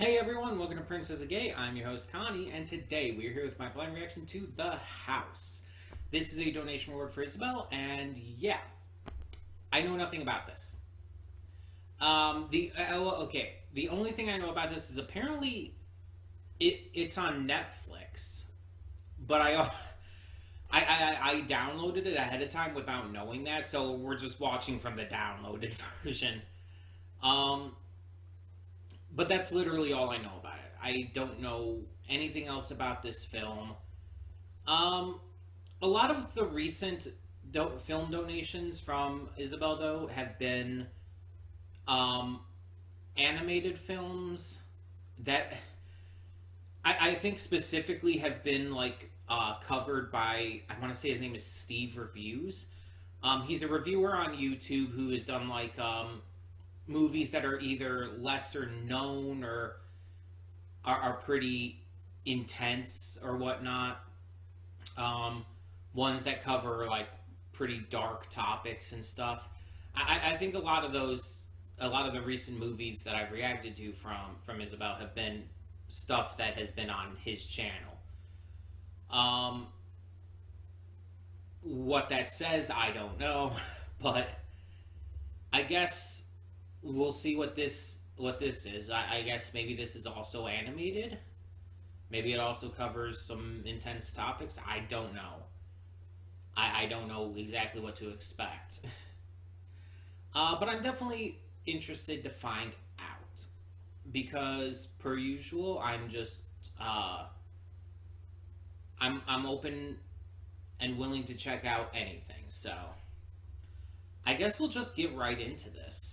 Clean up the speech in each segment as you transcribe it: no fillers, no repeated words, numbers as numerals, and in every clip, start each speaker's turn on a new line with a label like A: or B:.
A: Hey everyone, welcome to Princess of Gay. I'm your host Connie, and today we're here with my blind reaction to The House. This is a donation award for Isabel, and yeah, I know nothing about this. The only thing I know about this is apparently it's on Netflix, but I downloaded it ahead of time without knowing that, so we're just watching from the downloaded version. Um, but that's literally all I know about it. I don't know anything else about this film. Um, a lot of the recent film donations from Isabel, though, have been um, animated films that I think specifically have been like covered by, I want to say his name is Steve Reviews. He's a reviewer on YouTube who has done like movies that are either lesser known or are pretty intense or whatnot. Um, Ones that cover like pretty dark topics and stuff. I think a lot of the recent movies that I've reacted to from Isabel have been stuff that has been on his channel. Um, what that says, I don't know, but I guess we'll see what this is. I guess maybe this is also animated. Maybe it also covers some intense topics. I don't know. I don't know exactly what to expect. But I'm definitely interested to find out because, per usual, I'm open and willing to check out anything. So I guess we'll just get right into this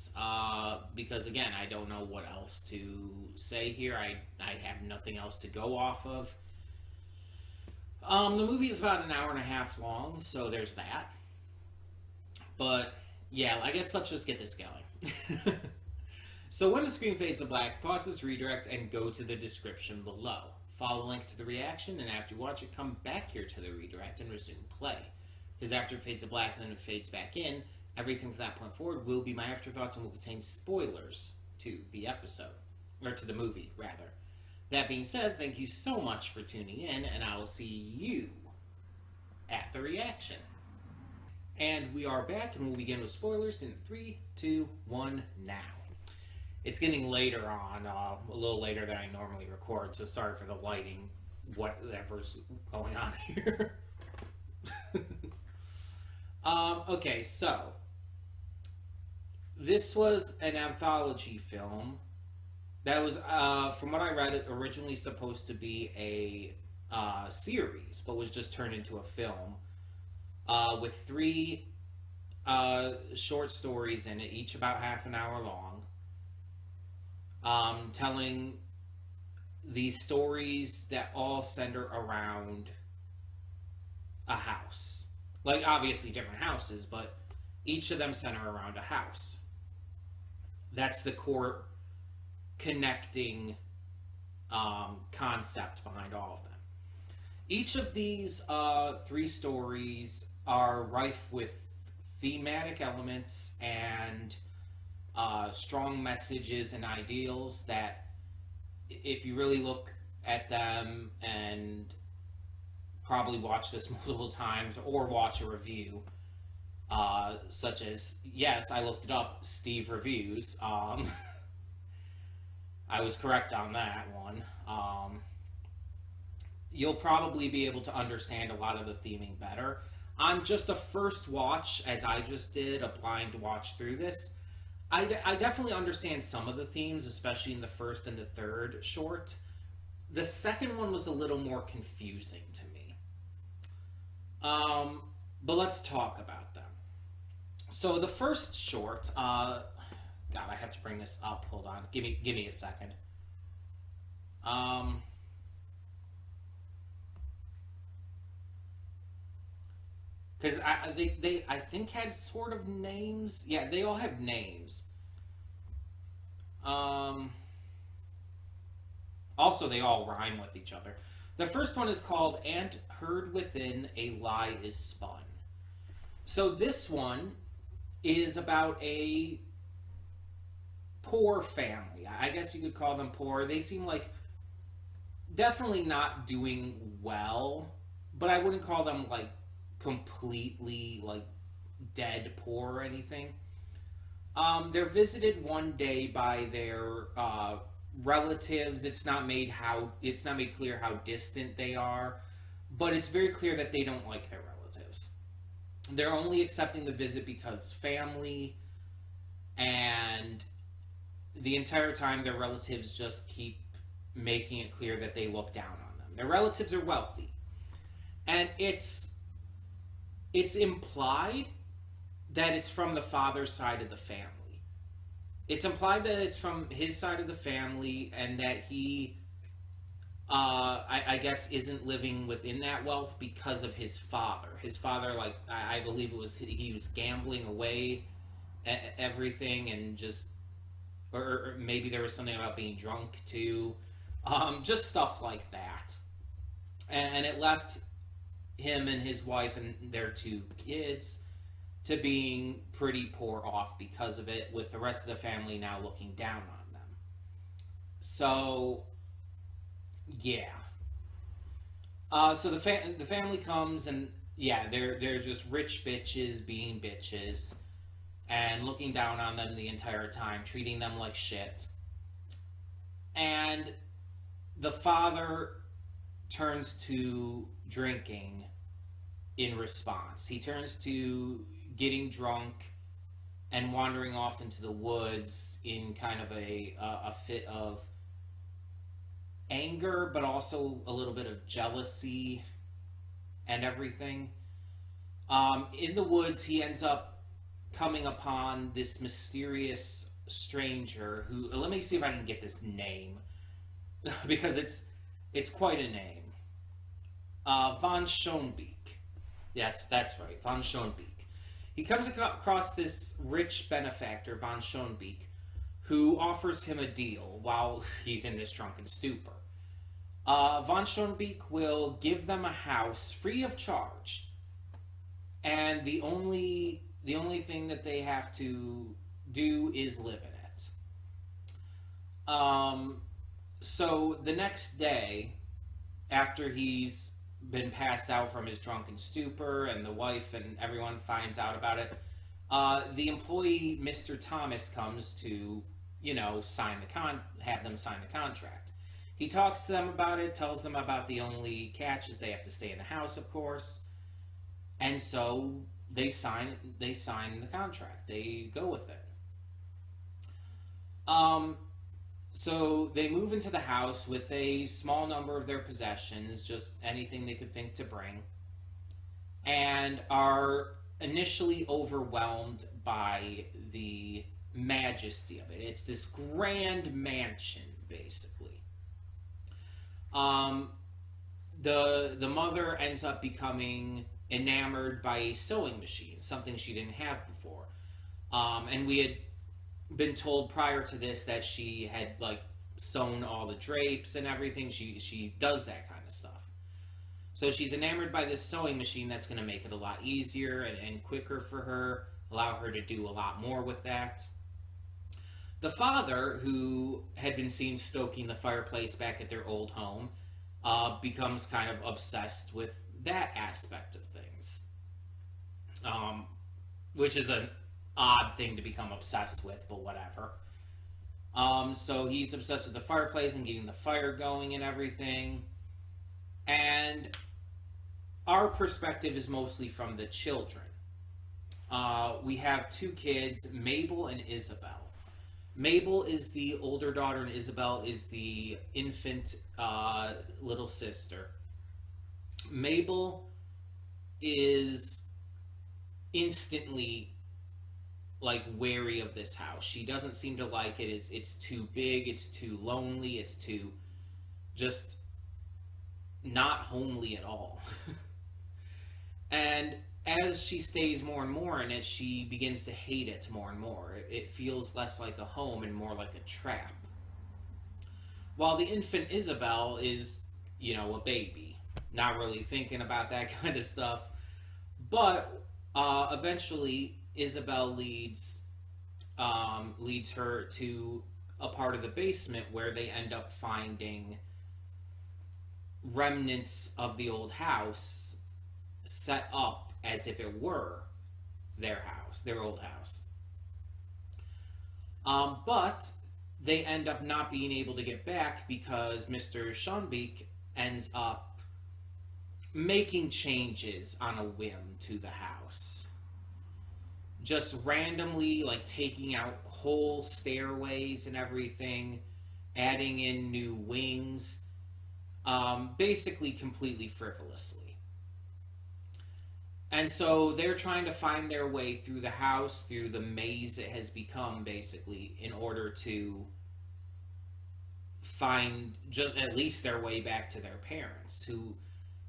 A: because again, I don't know what else to say here. I have nothing else to go off of. The movie is about an hour and a half long, so there's that. But yeah, I guess let's just get this going. So when the screen fades to black, pause this redirect and go to the description below. Follow the link to the reaction, and after you watch it, come back here to the redirect and resume play. Because after it fades to black and then it fades back in, everything from that point forward will be my afterthoughts and will contain spoilers to the episode. Or to the movie, rather. That being said, thank you so much for tuning in, and I will see you at the reaction. And we are back, and we'll begin with spoilers in 3, 2, 1, now. It's getting later on, a little later than I normally record, so sorry for the lighting, whatever's going on here. Okay, so this was an anthology film that was, from what I read, originally supposed to be a series, but was just turned into a film with 3 short stories in it, each about half an hour long, telling these stories that all center around a house. Like, obviously different houses, but each of them center around a house. That's the core connecting concept behind all of them. Each of these 3 stories are rife with thematic elements and strong messages and ideals that, if you really look at them and probably watch this multiple times or watch a review, such as, yes, I looked it up, Steve Reviews. I was correct on that one. You'll probably be able to understand a lot of the theming better. On just a first watch, as I just did, a blind watch through this, I definitely understand some of the themes, especially in the first and the third short. The second one was a little more confusing to me. But let's talk about them. So the first short, God, I have to bring this up. Hold on, give me a second. Because they I think had sort of names. Yeah, they all have names. Also, they all rhyme with each other. The first one is called "Ant Heard Within, a Lie is Spun." So this one is about a poor family. I guess you could call them poor. They seem like definitely not doing well, but I wouldn't call them like completely like dead poor or anything. They're visited one day by their relatives. It's not made clear how distant they are, but it's very clear that they don't like their relatives. They're only accepting the visit because family, and the entire time their relatives just keep making it clear that they look down on them. Their relatives are wealthy, and it's implied that it's from the father's side of the family. It's implied that it's from his side of the family, and that he, I guess, isn't living within that wealth because of his father. His father, like, I believe it was he was gambling away everything, and just, or maybe there was something about being drunk too, just stuff like that, and it left him and his wife and their two kids to being pretty poor off because of it, with the rest of the family now looking down on them. So, yeah. So the family comes, and yeah, they're just rich bitches being bitches and looking down on them the entire time, treating them like shit. And the father turns to drinking in response. He turns to getting drunk and wandering off into the woods in kind of a fit of anger, but also a little bit of jealousy and everything. In the woods, he ends up coming upon this mysterious stranger who, let me see if I can get this name, because it's quite a name. Von Schoenbeek. That's right, von Schoenbeek. He comes across this rich benefactor, von Schoenbeek, who offers him a deal while he's in this drunken stupor. Von Schoenbeek will give them a house free of charge, and the only thing that they have to do is live in it. So the next day, after he's been passed out from his drunken stupor, and the wife and everyone finds out about it, the employee, Mr. Thomas, comes to, have them sign the contract. He talks to them about it, tells them about the only catch is they have to stay in the house, of course, and so they sign the contract. They go with it. So they move into the house with a small number of their possessions, just anything they could think to bring, and are initially overwhelmed by the majesty of it. It's this grand mansion, basically. The mother ends up becoming enamored by a sewing machine, something she didn't have before. And we had been told prior to this that she had like sewn all the drapes and everything. She does that kind of stuff. So she's enamored by this sewing machine that's going to make it a lot easier and quicker for her, allow her to do a lot more with that. The father, who had been seen stoking the fireplace back at their old home, becomes kind of obsessed with that aspect of things, which is an odd thing to become obsessed with, but whatever. So he's obsessed with the fireplace and getting the fire going and everything. And our perspective is mostly from the children. We have two kids, Mabel and Isabel. Mabel is the older daughter, and Isabel is the infant little sister. Mabel is instantly like wary of this house. She doesn't seem to like it. It's too big, it's too lonely, it's too just not homely at all. And as she stays more and more in it, she begins to hate it more and more. It feels less like a home and more like a trap. While the infant Isabel is, a baby, not really thinking about that kind of stuff. But eventually Isabel leads leads her to a part of the basement where they end up finding remnants of the old house set up as if it were their house, their old house. But they end up not being able to get back because Mr. Schonbeek ends up making changes on a whim to the house. Just randomly, like, taking out whole stairways and everything, adding in new wings, basically completely frivolously. And so they're trying to find their way through the house, through the maze it has become, basically, in order to find just at least their way back to their parents, who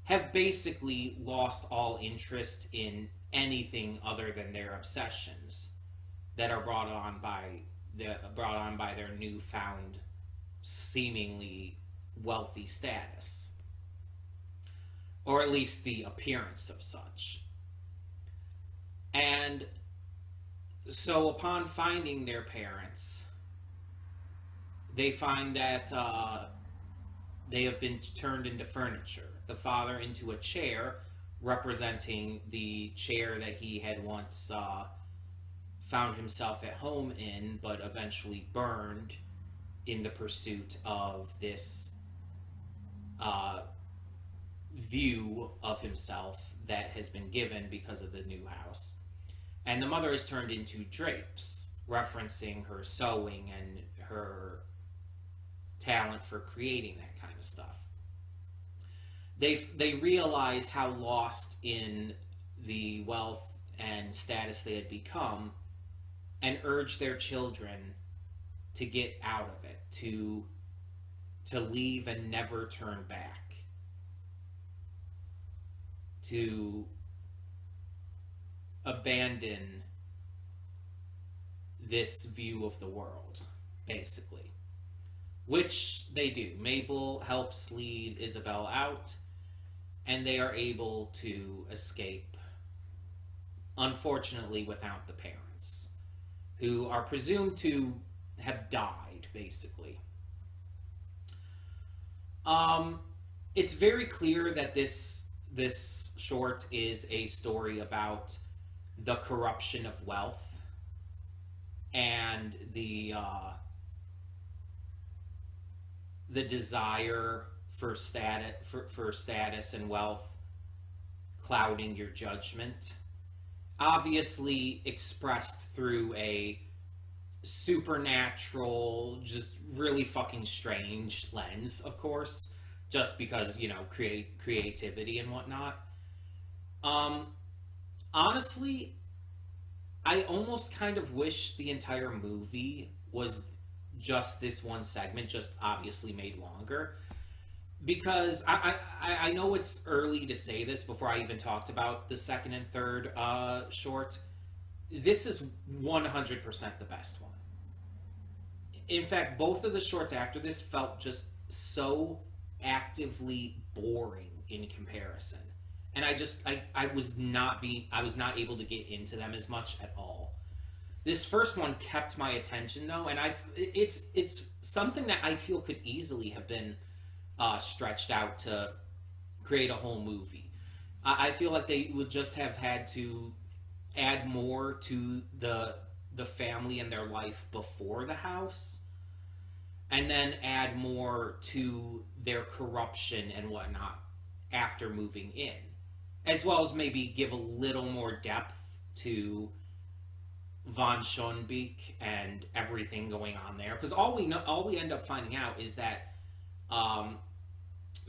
A: have basically lost all interest in anything other than their obsessions that are brought on by their newfound, seemingly wealthy status, or at least the appearance of such. And so, upon finding their parents, they find that they have been turned into furniture. The father into a chair, representing the chair that he had once found himself at home in, but eventually burned in the pursuit of this view of himself that has been given because of the new house. And the mother is turned into drapes, referencing her sewing and her talent for creating that kind of stuff. They realize how lost in the wealth and status they had become, and urge their children to get out of it, to leave and never turn back, to abandon this view of the world, basically. Which they do. Mabel helps lead Isabel out, and they are able to escape, unfortunately, without the parents, who are presumed to have died, basically. It's very clear that this short is a story about the corruption of wealth and the desire for status and wealth clouding your judgment, obviously expressed through a supernatural, just really fucking strange lens, of course, just because, creativity and whatnot. Honestly, I almost kind of wish the entire movie was just this one segment, just obviously made longer. Because I know it's early to say this before I even talked about the second and third short. This is 100% the best one. In fact, both of the shorts after this felt just so actively boring in comparison. And I was not able to get into them as much at all. This first one kept my attention though, and it's something that I feel could easily have been stretched out to create a whole movie. I feel like they would just have had to add more to the family and their life before the house, and then add more to their corruption and whatnot after moving in, as well as maybe give a little more depth to von Schoenbeek and everything going on there. Because all we end up finding out is that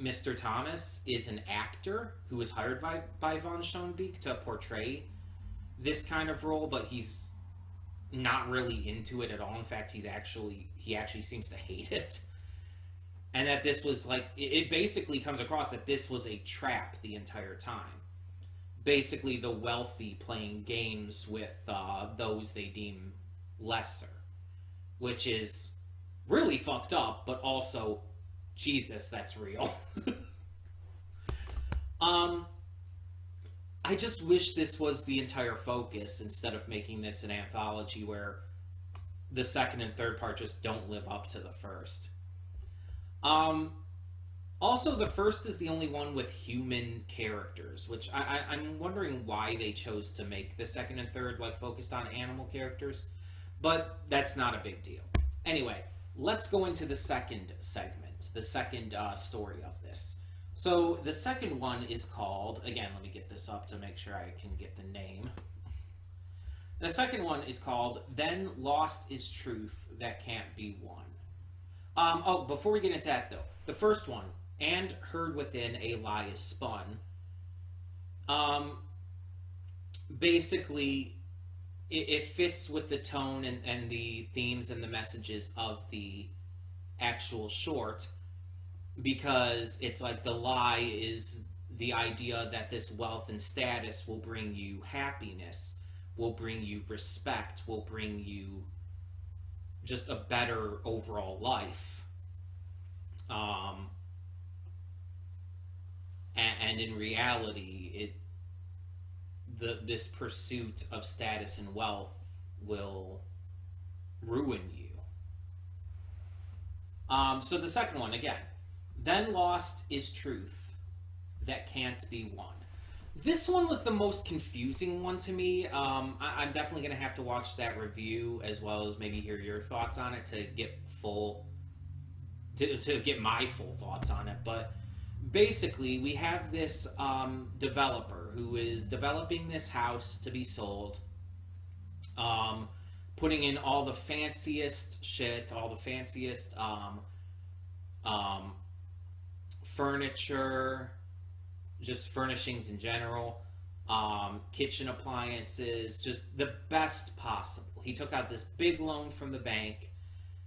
A: Mr. Thomas is an actor who was hired by von Schoenbeek to portray this kind of role, but he's not really into it at all. In fact, he actually seems to hate it. And that this was it basically comes across that this was a trap the entire time. Basically, the wealthy playing games with those they deem lesser, which is really fucked up, but also, Jesus, that's real. I just wish this was the entire focus instead of making this an anthology where the second and third part just don't live up to the first. Um, Also, the first is the only one with human characters, which I'm wondering why they chose to make the second and third like focused on animal characters, but that's not a big deal. Anyway, let's go into the second segment, the second story of this. So the second one is called, again, let me get this up to make sure I can get the name. The second one is called Then Lost is Truth That Can't Be Won. Before we get into that though, the first one, And Heard Within a Lie is Spun. Basically, it fits with the tone and the themes and the messages of the actual short, because it's like the lie is the idea that this wealth and status will bring you happiness, will bring you respect, will bring you just a better overall life. And in reality, this pursuit of status and wealth will ruin you. So the second one, again, Then Lost is Truth That Can't Be Won. This one was the most confusing one to me. I'm definitely going to have to watch that review as well as maybe hear your thoughts on it to get to get my full thoughts on it. But basically, we have this developer who is developing this house to be sold, putting in all the fanciest shit, all the fanciest furniture, just furnishings in general, kitchen appliances, just the best possible. He took out this big loan from the bank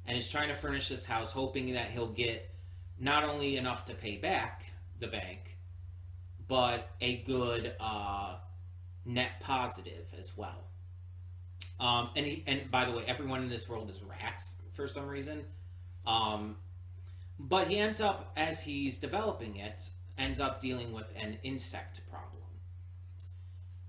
A: and is trying to furnish this house, hoping that he'll get not only enough to pay back the bank, but a good net positive as well. And by the way, everyone in this world is rats for some reason. But he ends up, as he's developing it, ends up dealing with an insect problem.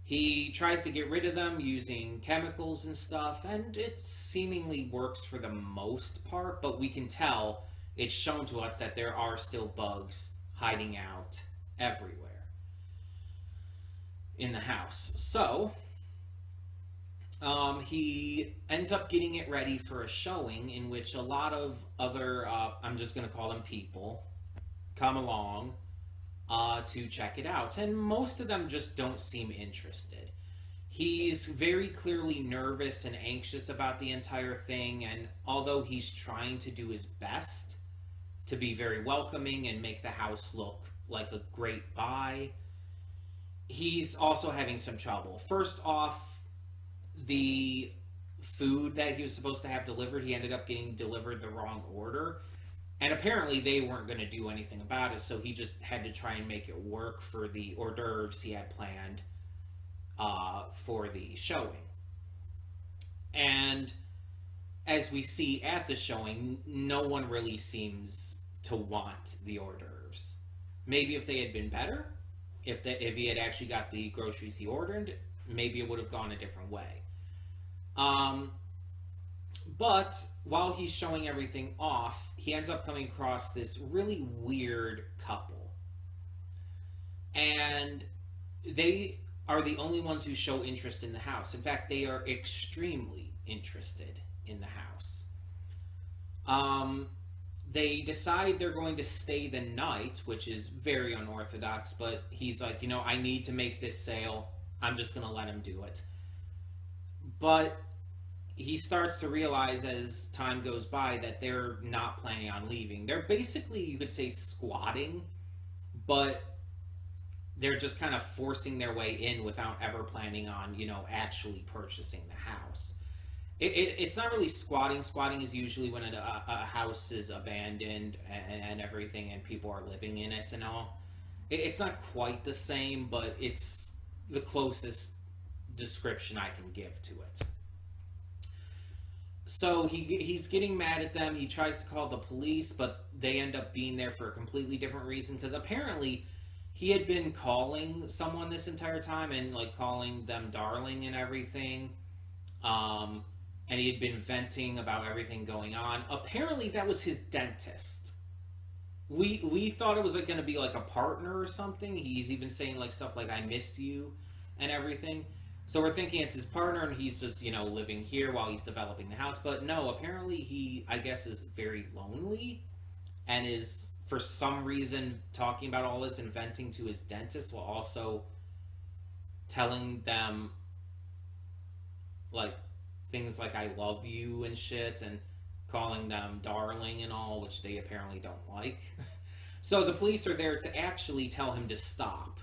A: He tries to get rid of them using chemicals and stuff, and it seemingly works for the most part, but we can tell it's shown to us that there are still bugs hiding out everywhere in the house. So, he ends up getting it ready for a showing in which a lot of other, I'm just going to call them people, come along to check it out. And most of them just don't seem interested. He's very clearly nervous and anxious about the entire thing, and although he's trying to do his best to be very welcoming and make the house look like a great buy, he's also having some trouble. First off, the food that he was supposed to have delivered, he ended up getting delivered the wrong order. And apparently they weren't going to do anything about it, so he just had to try and make it work for the hors d'oeuvres he had planned for the showing. And as we see at the showing, no one really seems to want the hors d'oeuvres. Maybe if they had been better, if he had actually got the groceries he ordered, maybe it would have gone a different way. But while he's showing everything off, he ends up coming across this really weird couple. And they are the only ones who show interest in the house. In fact, they are extremely interested in the house. They decide they're going to stay the night, which is very unorthodox, but he's like, I need to make this sale. I'm just going to let him do it. But he starts to realize as time goes by that they're not planning on leaving. They're basically, you could say, squatting, but they're just kind of forcing their way in without ever planning on, actually purchasing the house. It's not really squatting. Squatting is usually when a house is abandoned and everything and people are living in it and all. It's not quite the same, but it's the closest description I can give to it. So he's getting mad at them. He tries to call the police, but they end up being there for a completely different reason, because apparently he had been calling someone this entire time and calling them darling and everything. and he had been venting about everything going on. Apparently, that was his dentist. We thought it was like going to be like a partner or something. He's even saying like stuff like "I miss you" and everything. So we're thinking it's his partner, and he's just living here while he's developing the house. But no, apparently he, I guess, is very lonely, and is for some reason talking about all this and venting to his dentist while also telling them like things like "I love you" and shit, and calling them darling and all, which they apparently don't like. So the police are there to actually tell him to stop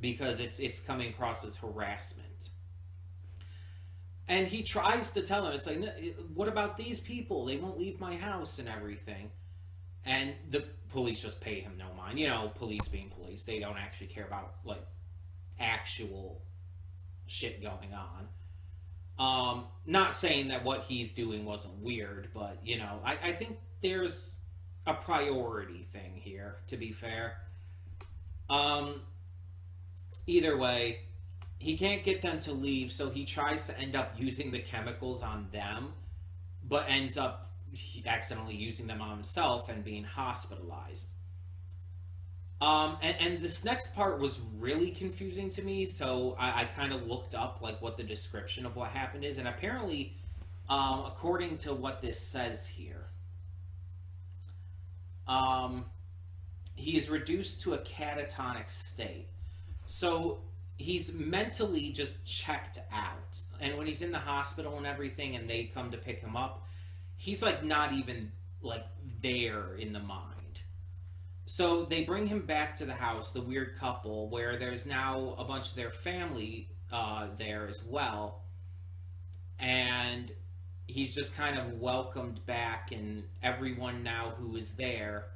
A: because it's coming across as harassment. And he tries to tell him, it's like, what about these people? They won't leave my house and everything. And the police just pay him no mind. Police being police, they don't actually care about like actual shit going on. Not saying that what he's doing wasn't weird, but I think there's a priority thing here, to be fair. Either way, he can't get them to leave, so he tries to end up using the chemicals on them, but ends up accidentally using them on himself and being hospitalized. And this next part was really confusing to me, so I kind of looked up like what the description of what happened is, and apparently, according to what this says here, he is reduced to a catatonic state. So he's mentally just checked out, and when he's in the hospital and everything, and they come to pick him up, he's like not even like there in the mind. So they bring him back to the house, the weird couple, where there's now a bunch of their family there as well. And he's just kind of welcomed back, and everyone now who is there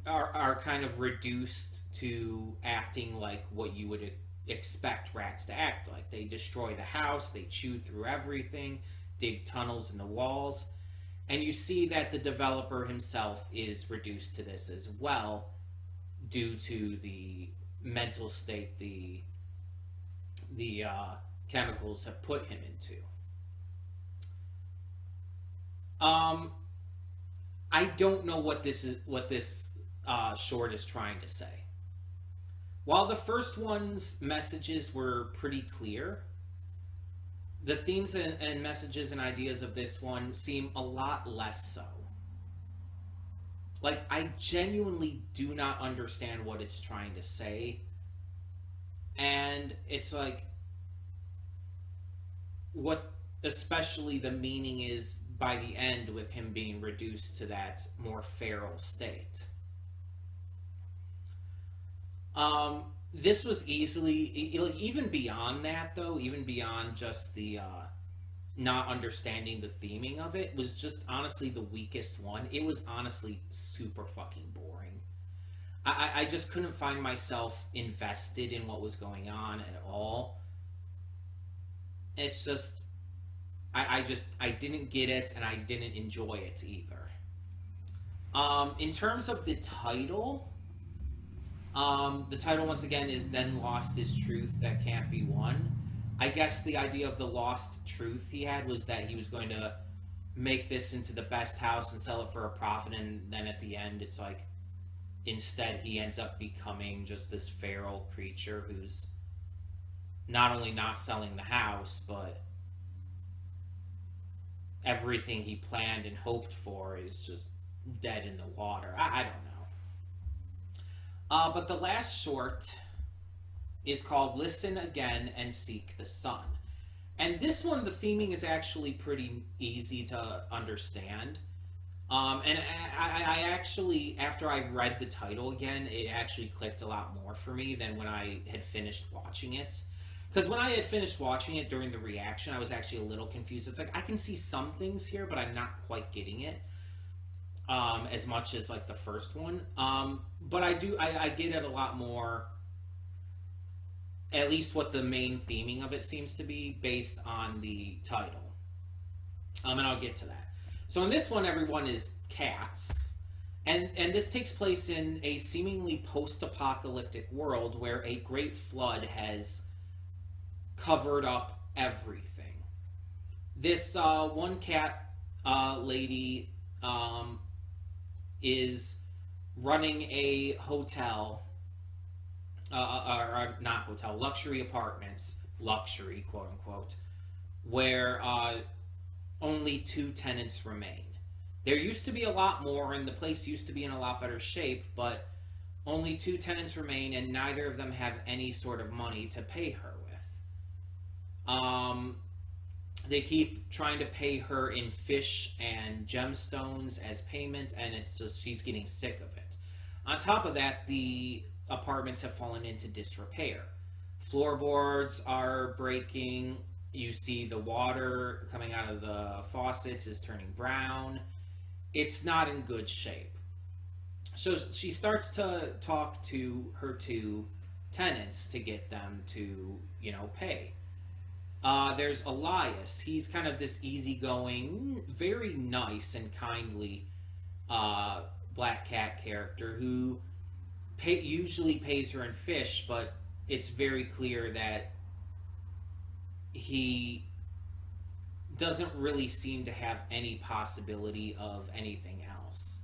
A: are kind of reduced to acting like what you would expect rats to act like. They destroy the house, they chew through everything, dig tunnels in the walls. And you see that the developer himself is reduced to this as well, due to the mental state the chemicals have put him into. I don't know what this short is trying to say. While the first one's messages were pretty clear, the themes and messages and ideas of this one seem a lot less so. Like, I genuinely do not understand what it's trying to say. And it's like, what especially the meaning is by the end with him being reduced to that more feral state. This was easily, even beyond that though, even beyond just the not understanding the theming of it, was just honestly the weakest one. It was honestly super fucking boring. I just couldn't find myself invested in what was going on at all. It's just, I didn't get it, and I didn't enjoy it either. In terms of the title once again is "Then Lost Is Truth That Can't Be Won." I guess the idea of the lost truth he had was that he was going to make this into the best house and sell it for a profit, and then at the end it's like, instead he ends up becoming just this feral creature who's not only not selling the house, but everything he planned and hoped for is just dead in the water. I don't know. But the last short is called "Listen Again and Seek the Sun." And this one, the theming is actually pretty easy to understand. And I actually, after I read the title again, it actually clicked a lot more for me than when I had finished watching it. Because when I had finished watching it during the reaction, I was actually a little confused. It's like, I can see some things here, but I'm not quite getting it. As much as like the first one. But I get it a lot more, at least what the main theming of it seems to be, based on the title. And I'll get to that. So in this one, everyone is cats. And this takes place in a seemingly post-apocalyptic world where a great flood has covered up everything. This one cat lady is running a hotel, or not hotel, luxury apartments, luxury quote unquote, where only two tenants remain. There used to be a lot more, and the place used to be in a lot better shape, but only two tenants remain, and neither of them have any sort of money to pay her with. They keep trying to pay her in fish and gemstones as payments, and it's just she's getting sick of it. On top of that, the apartments have fallen into disrepair. Floorboards are breaking. You see the water coming out of the faucets is turning brown. It's not in good shape. So she starts to talk to her two tenants to get them to, pay. There's Elias. He's kind of this easygoing, very nice and kindly black cat character who usually pays her in fish, but it's very clear that he doesn't really seem to have any possibility of anything else.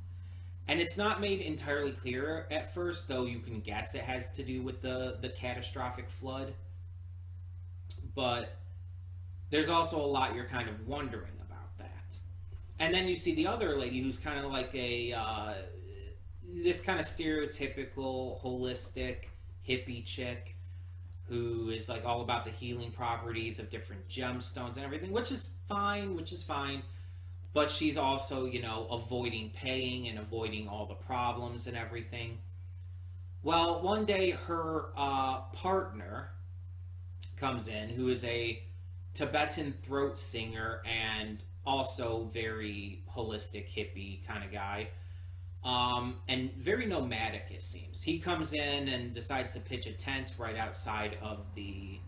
A: And it's not made entirely clear at first, though you can guess it has to do with the catastrophic flood. But there's also a lot you're kind of wondering about that. And then you see the other lady who's kind of like this kind of stereotypical, holistic, hippie chick who is like all about the healing properties of different gemstones and everything, which is fine. But she's also, avoiding paying and avoiding all the problems and everything. Well, one day her partner comes in, who is a Tibetan throat singer and also very holistic hippie kind of guy, and very nomadic it seems. He comes in and decides to pitch a tent right outside of the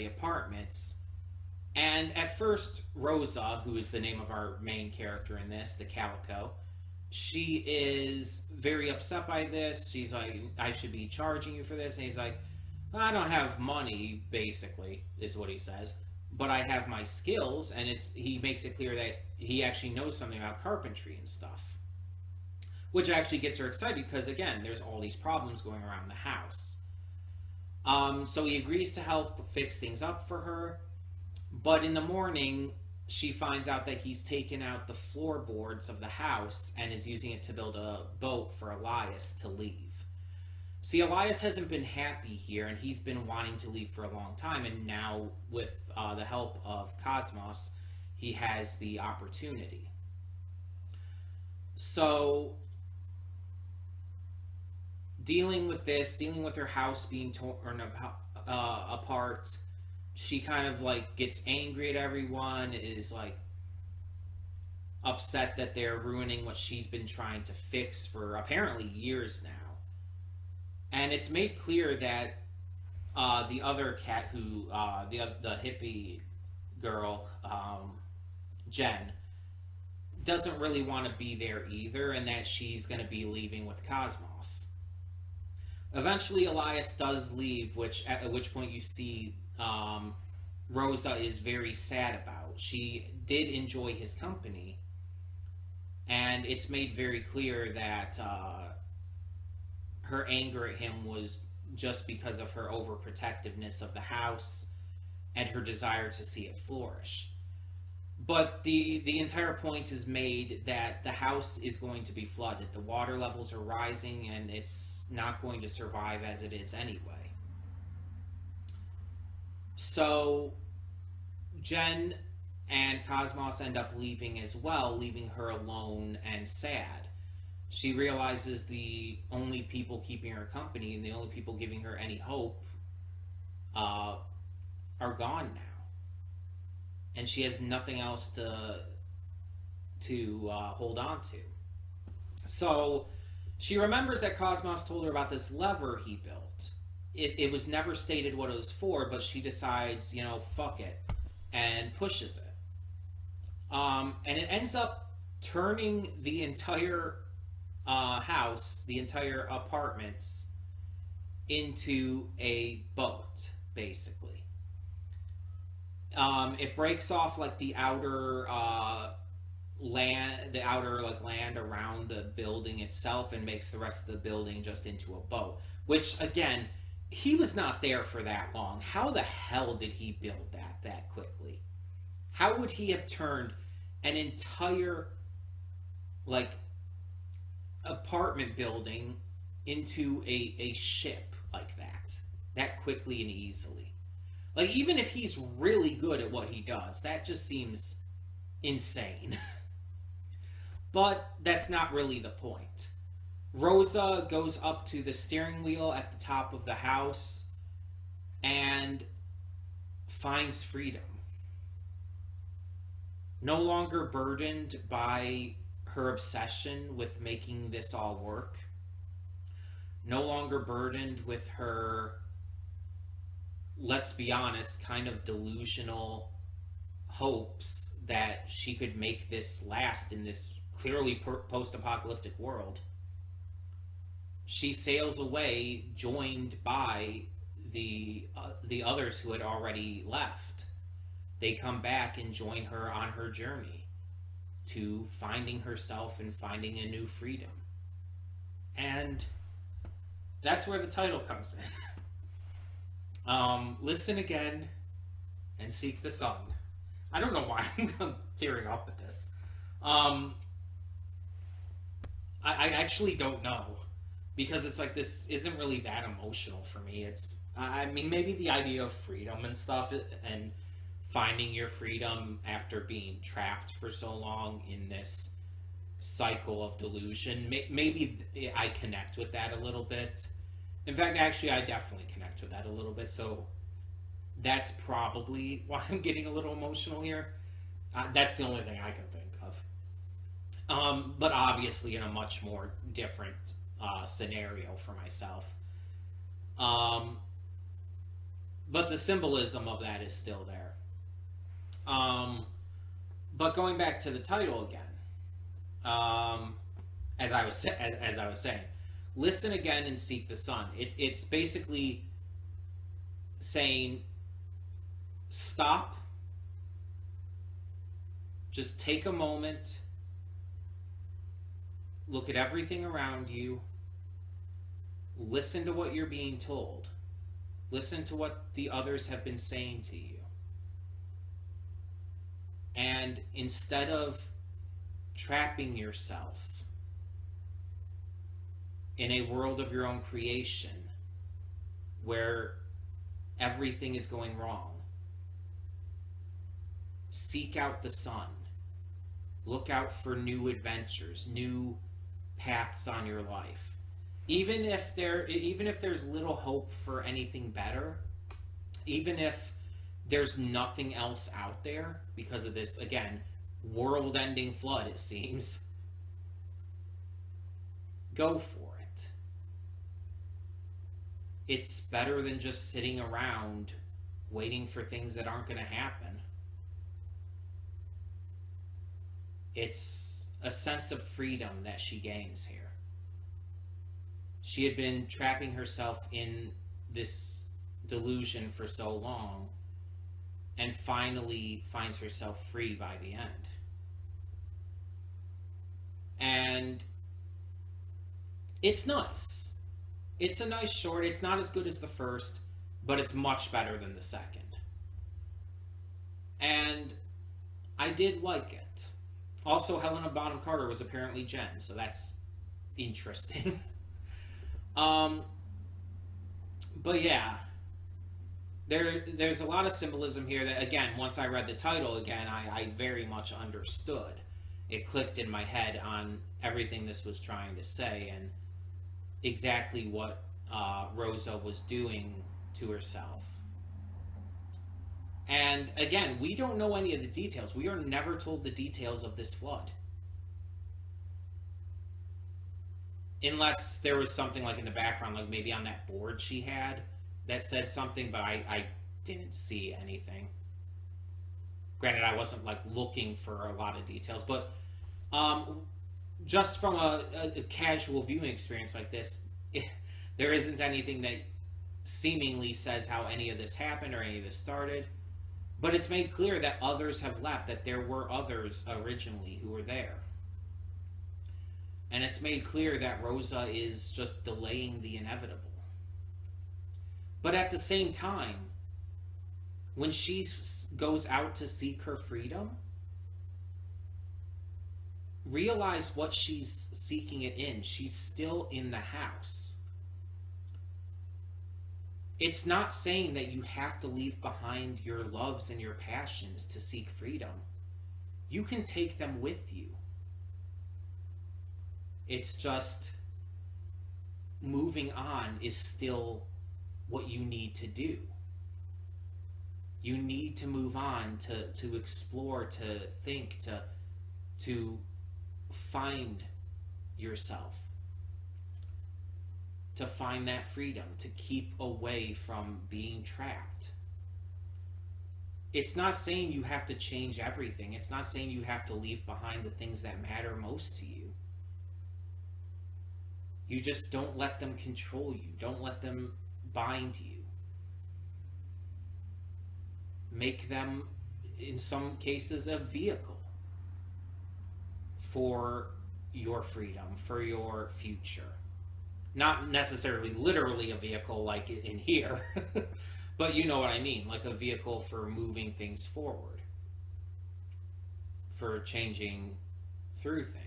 A: apartments. And at first, Rosa, who is the name of our main character in this, the Calico, she is very upset by this. She's like, I should be charging you for this. And he's like, I don't have money, basically, is what he says. But I have my skills, and he makes it clear that he actually knows something about carpentry and stuff. Which actually gets her excited because, again, there's all these problems going around the house. So he agrees to help fix things up for her. But in the morning, she finds out that he's taken out the floorboards of the house and is using it to build a boat for Elias to leave. See, Elias hasn't been happy here, and he's been wanting to leave for a long time, and now, with the help of Cosmos, he has the opportunity. So, dealing with her house being torn apart, she kind of like gets angry at everyone, is like upset that they're ruining what she's been trying to fix for apparently years now. And it's made clear that the other cat who, the hippie girl, Jen, doesn't really want to be there either, and that she's going to be leaving with Cosmos. Eventually, Elias does leave, at which point you see Rosa is very sad about. She did enjoy his company, and it's made very clear that her anger at him was just because of her overprotectiveness of the house and her desire to see it flourish. But the entire point is made that the house is going to be flooded. The water levels are rising, and it's not going to survive as it is anyway. So Jen and Cosmos end up leaving as well, leaving her alone and sad. She realizes the only people keeping her company and the only people giving her any hope are gone now. And she has nothing else to hold on to. So she remembers that Cosmos told her about this lever he built. It was never stated what it was for, but she decides, fuck it, and pushes it. And it ends up turning the entire house, the entire apartments, into a boat, basically. It breaks off like the outer land, the outer like land around the building itself, and makes the rest of the building just into a boat. Which again, he was not there for that long. How the hell did he build that quickly? How would he have turned an entire like apartment building into a ship like that quickly and easily? Like, even if he's really good at what he does, that just seems insane. But that's not really the point. Rosa goes up to the steering wheel at the top of the house and finds freedom. No longer burdened by her obsession with making this all work. No longer burdened with her, let's be honest, kind of delusional hopes that she could make this last in this clearly post-apocalyptic world. She sails away, joined by the others who had already left. They come back and join her on her journey to finding herself and finding a new freedom. And that's where the title comes in. Listen again and seek the sun. I don't know why I'm tearing up at this. I actually don't know, because it's like, this isn't really that emotional for me. I mean, maybe the idea of freedom and stuff, and finding your freedom after being trapped for so long in this cycle of delusion, maybe I connect with that a little bit. In fact, actually, I definitely connect with that a little bit, so that's probably why I'm getting a little emotional here. That's the only thing I can think of. But obviously in a much more different scenario for myself. But the symbolism of that is still there. But going back to the title again, as I was saying, listen again and seek the sun. It's basically saying, stop, just take a moment, look at everything around you, listen to what you're being told, listen to what the others have been saying to you. And instead of trapping yourself in a world of your own creation where everything is going wrong, seek out the sun. Look out for new adventures, new paths on your life. Even if there's little hope for anything better, even if there's nothing else out there because of this, again, world-ending flood, it seems, go for it. It's better than just sitting around waiting for things that aren't going to happen. It's a sense of freedom that she gains here. She had been trapping herself in this delusion for so long, and finally finds herself free by the end. And it's nice. It's a nice short. It's not as good as the first, but it's much better than the second. And I did like it. Also, Helena Bonham Carter was apparently Jen, so that's interesting. But yeah, there's a lot of symbolism here that, again, once I read the title again, I very much understood. It clicked in my head on everything this was trying to say and exactly what Rosa was doing to herself. And again, we don't know any of the details. We are never told the details of this flood. Unless there was something like in the background, like maybe on that board she had that said something, but I didn't see anything. Granted, I wasn't like looking for a lot of details, but just from a casual viewing experience like this, there isn't anything that seemingly says how any of this happened or any of this started. But it's made clear that others have left, that there were others originally who were there. And it's made clear that Rosa is just delaying the inevitable. But at the same time, when she goes out to seek her freedom, realize what she's seeking it in. She's still in the house. It's not saying that you have to leave behind your loves and your passions to seek freedom. You can take them with you. It's just moving on is still what you need to do. You need to move on to explore, to think, to find yourself, to find that freedom, to keep away from being trapped. It's not saying you have to change everything. It's not saying you have to leave behind the things that matter most to you. You just don't let them control you. Don't let them bind you. Make them, in some cases, a vehicle for your freedom, for your future. Not necessarily literally a vehicle like in here, but you know what I mean, like a vehicle for moving things forward, for changing through things.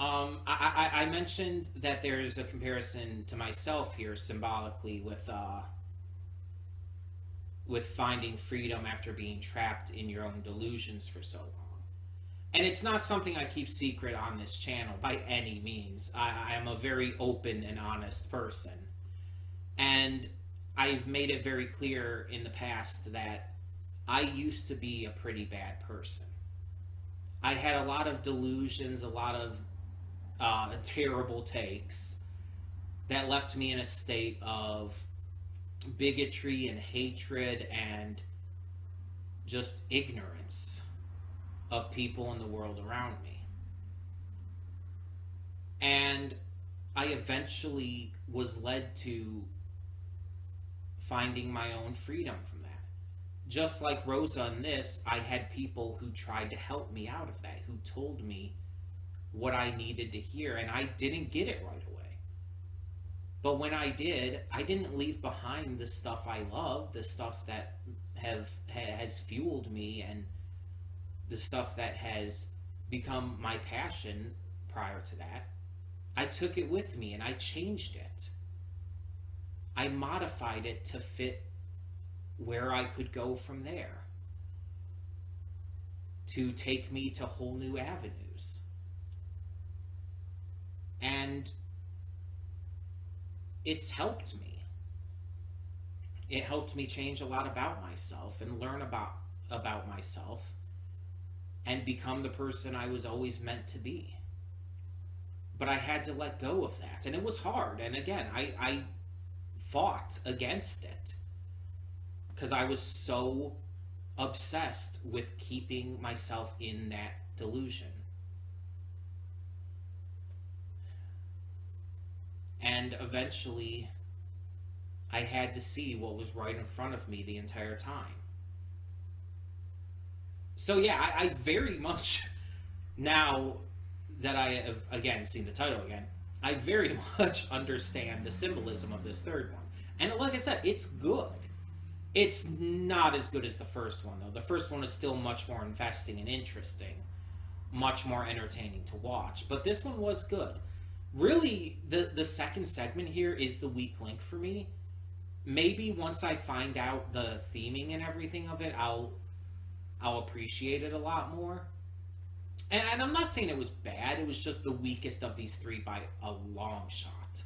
A: I mentioned that there's a comparison to myself here symbolically with finding freedom after being trapped in your own delusions for so long. And it's not something I keep secret on this channel by any means. I am a very open and honest person. And I've made it very clear in the past that I used to be a pretty bad person. I had a lot of delusions, a lot of terrible takes that left me in a state of bigotry and hatred and just ignorance of people in the world around me. And I eventually was led to finding my own freedom from that. Just like Rosa in this, I had people who tried to help me out of that, who told me what I needed to hear, and I didn't get it right away. But when I did, I didn't leave behind the stuff I love, the stuff that has fueled me, and the stuff that has become my passion prior to that. I took it with me and I changed it. I modified it to fit where I could go from there, to take me to whole new avenues. And it's helped me. It helped me change a lot about myself and learn about myself and become the person I was always meant to be. But I had to let go of that. And it was hard. And again, I fought against it because I was so obsessed with keeping myself in that delusion. And eventually, I had to see what was right in front of me the entire time. So yeah, I very much, now that I have, again, seen the title again, I very much understand the symbolism of this third one. And like I said, it's good. It's not as good as the first one, though. The first one is still much more investing and interesting, much more entertaining to watch. But this one was good. Really, the second segment here is the weak link for me. Maybe once I find out the theming and everything of it, I'll appreciate it a lot more. And I'm not saying it was bad. It was just the weakest of these three by a long shot.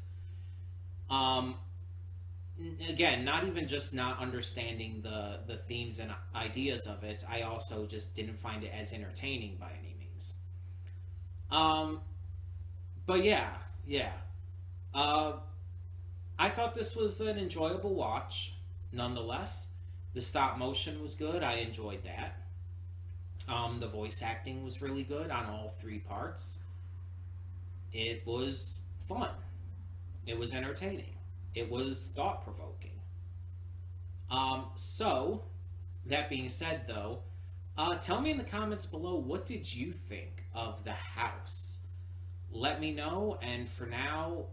A: Again, not even just not understanding the themes and ideas of it. I also just didn't find it as entertaining by any means. But yeah. I thought this was an enjoyable watch, nonetheless. The stop motion was good. I enjoyed that. The voice acting was really good on all three parts. It was fun. It was entertaining. It was thought-provoking. So, That being said, though, tell me in the comments below, what did you think of the house? Let me know, and for now,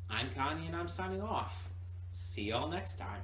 A: I'm Connie and I'm signing off. See y'all next time.